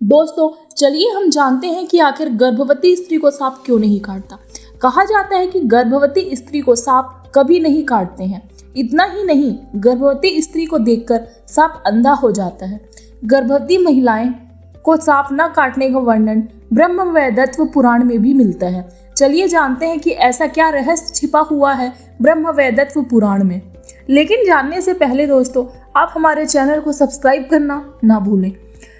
दोस्तों, चलिए हम जानते हैं कि आखिर गर्भवती स्त्री को सांप क्यों नहीं काटता। कहा जाता है कि गर्भवती स्त्री को सांप कभी नहीं काटते हैं। इतना ही नहीं, गर्भवती स्त्री को देखकर सांप अंधा हो जाता है। गर्भवती महिलाएं को सांप न काटने का वर्णन ब्रह्मवैवर्त पुराण में भी मिलता है। चलिए जानते हैं कि ऐसा क्या रहस्य छिपा हुआ है ब्रह्मवैवर्त पुराण में। लेकिन जानने से पहले दोस्तों, आप हमारे चैनल को सब्सक्राइब करना ना भूलें।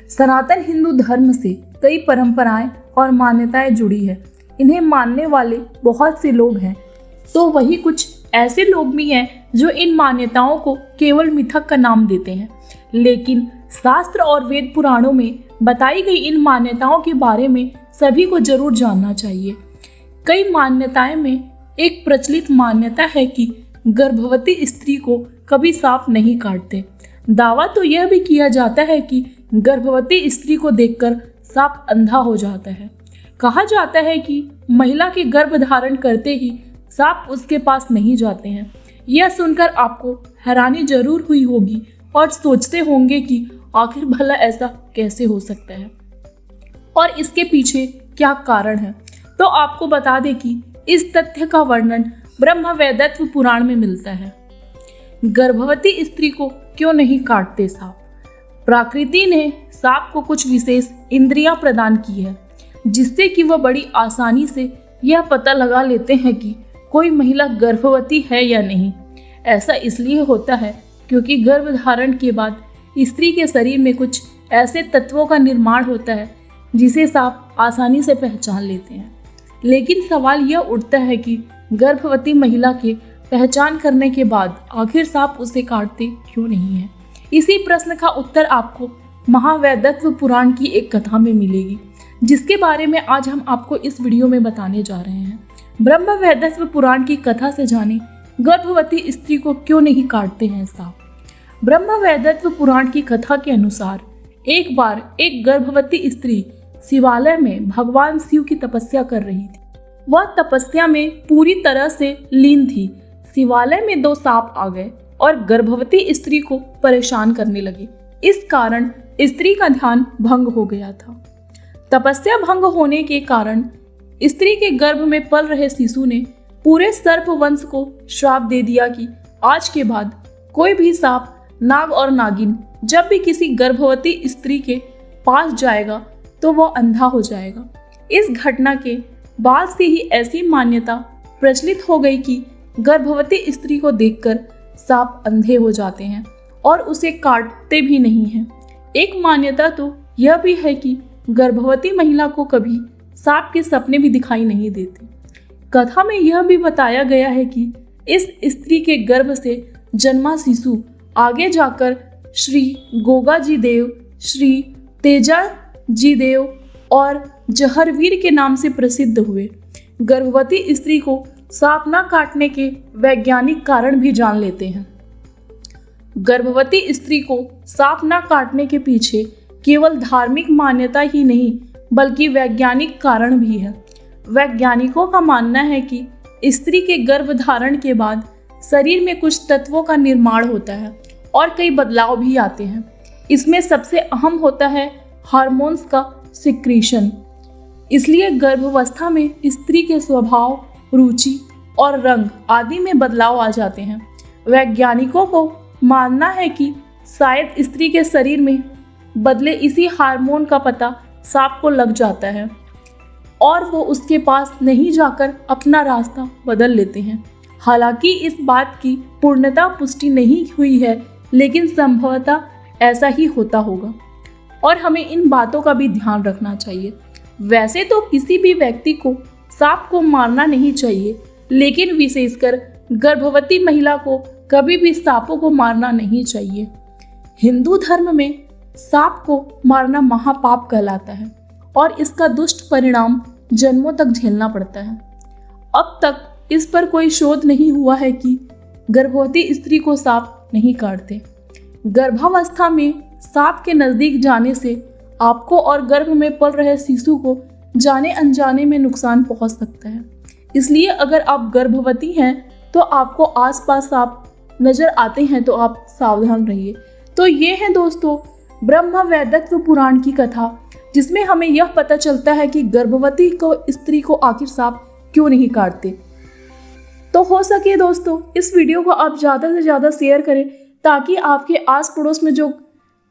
सनातन हिंदू धर्म से कई परंपराएं और मान्यताएं जुड़ी है। इन्हें मानने वाले बहुत से लोग हैं, तो वही कुछ ऐसे लोग भी हैं जो इन मान्यताओं को केवल मिथक का नाम देते हैं। लेकिन शास्त्र और वेद पुराणों में बताई गई इन मान्यताओं के बारे में सभी को जरूर जानना चाहिए। कई मान्यताएं में एक प्रचलित मान्यता है कि गर्भवती स्त्री को कभी सांप नहीं काटते। दावा तो यह भी किया जाता है कि गर्भवती स्त्री को देखकर सांप अंधा हो जाता है। कहा जाता है कि महिला के गर्भ धारण करते ही सांप उसके पास नहीं जाते हैं। यह सुनकर आपको हैरानी जरूर हुई होगी और सोचते होंगे कि आखिर भला ऐसा कैसे हो सकता है और इसके पीछे क्या कारण है। तो आपको बता दें कि इस तथ्य का वर्णन ब्रह्मवैवर्त पुराण में मिलता है। गर्भवती स्त्री को क्यों नहीं काटते सांप? प्रकृति ने सांप को कुछ विशेष इंद्रियां प्रदान की है, जिससे कि वह बड़ी आसानी से यह पता लगा लेते हैं कि कोई महिला गर्भवती है या नहीं। ऐसा इसलिए होता है क्योंकि गर्भधारण के बाद स्त्री के शरीर में कुछ ऐसे तत्वों का निर्माण होता है जिसे सांप आसानी से पहचान लेते हैं। लेकिन सवाल यह उठता है कि गर्भवती महिला के पहचान करने के बाद आखिर सांप उसे काटते क्यों नहीं है। इसी प्रश्न का उत्तर आपको महावैवर्त पुराण की एक कथा में मिलेगी, जिसके बारे में आज हम आपको इस वीडियो में बताने जा रहे हैं। ब्रह्मवैवर्त पुराण की कथा से जाने गर्भवती स्त्री को क्यों नहीं काटते हैं सांप। ब्रह्मवैवर्त पुराण की कथा के अनुसार एक बार एक गर्भवती स्त्री शिवालय में भगवान शिव की तपस्या कर रही थी। वह तपस्या में पूरी तरह से लीन थी। शिवालय में दो सांप आ गए और गर्भवती स्त्री को परेशान करने लगे। इस कारण स्त्री का ध्यान भंग हो गया था। तपस्या भंग होने के कारण स्त्री के गर्भ में पल रहे शिशु ने पूरे सर्प वंश को श्राप दे दिया कि आज के बाद कोई भी सांप, नाग और नागिन जब भी किसी गर्भवती स्त्री के पास जाएगा तो वह अंधा हो जाएगा। इस घटना के बाद से ही ऐसी मान्यता प्रचलित हो गई कि गर्भवती स्त्री को देखकर सांप अंधे हो जाते हैं और उसे काटते भी नहीं हैं। एक मान्यता तो यह भी है कि गर्भवती महिला को कभी सांप के सपने भी दिखाई नहीं देते। कथा में यह भी बताया गया है कि इस स्त्री के गर्भ से जन्मा शिशु आगे जाकर श्री गोगा जी देव, श्री तेजा जी देव और जहरवीर के नाम से प्रसिद्ध हुए। गर्भवती स्त्री को सांप न काटने के वैज्ञानिक कारण भी जान लेते हैं। गर्भवती स्त्री को सांप न काटने के पीछे केवल धार्मिक मान्यता ही नहीं बल्कि वैज्ञानिक कारण भी है। वैज्ञानिकों का मानना है कि स्त्री के गर्भधारण के बाद शरीर में कुछ तत्वों का निर्माण होता है और कई बदलाव भी आते हैं। इसमें सबसे अहम होता है हार्मोन्स का सिक्रीशन। इसलिए गर्भावस्था में स्त्री के स्वभाव, रुचि और रंग आदि में बदलाव आ जाते हैं। वैज्ञानिकों को मानना है कि शायद स्त्री के शरीर में बदले इसी हार्मोन का पता सांप को लग जाता है और वो उसके पास नहीं जाकर अपना रास्ता बदल लेते हैं। हालांकि इस बात की पूर्णतः पुष्टि नहीं हुई है, लेकिन संभवतः ऐसा ही होता होगा और हमें इन बातों का भी ध्यान रखना चाहिए। वैसे तो किसी भी व्यक्ति को सांप को मारना नहीं चाहिए, लेकिन विशेषकर गर्भवती महिला को कभी भी सांपों को मारना नहीं चाहिए। हिंदू धर्म में सांप को मारना महापाप कहलाता है और इसका दुष्ट परिणाम जन्मों तक झेलना पड़ता है। अब तक इस पर कोई शोध नहीं हुआ है कि गर्भवती स्त्री को सांप नहीं काटते। गर्भावस्था में सांप के नजदीक जाने से आपको और गर्भ में पल रहे शिशु को जाने अनजाने में नुकसान पहुंच सकता है। इसलिए अगर आप गर्भवती हैं तो आपको आसपास सांप नजर आते हैं तो आप सावधान रहिए। तो ये है दोस्तों ब्रह्मवैवर्त पुराण की कथा जिसमें हमें यह पता चलता है कि गर्भवती को स्त्री को आखिर सांप क्यों नहीं काटते। तो हो सके दोस्तों इस वीडियो को आप ज़्यादा से ज़्यादा शेयर करें ताकि आपके आस पड़ोस में जो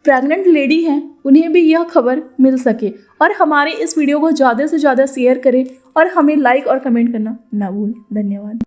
प्रेग्नेंट लेडी हैं उन्हें भी यह खबर मिल सके। और हमारे इस वीडियो को ज़्यादा से ज़्यादा शेयर करें और हमें लाइक और कमेंट करना ना भूलें। धन्यवाद।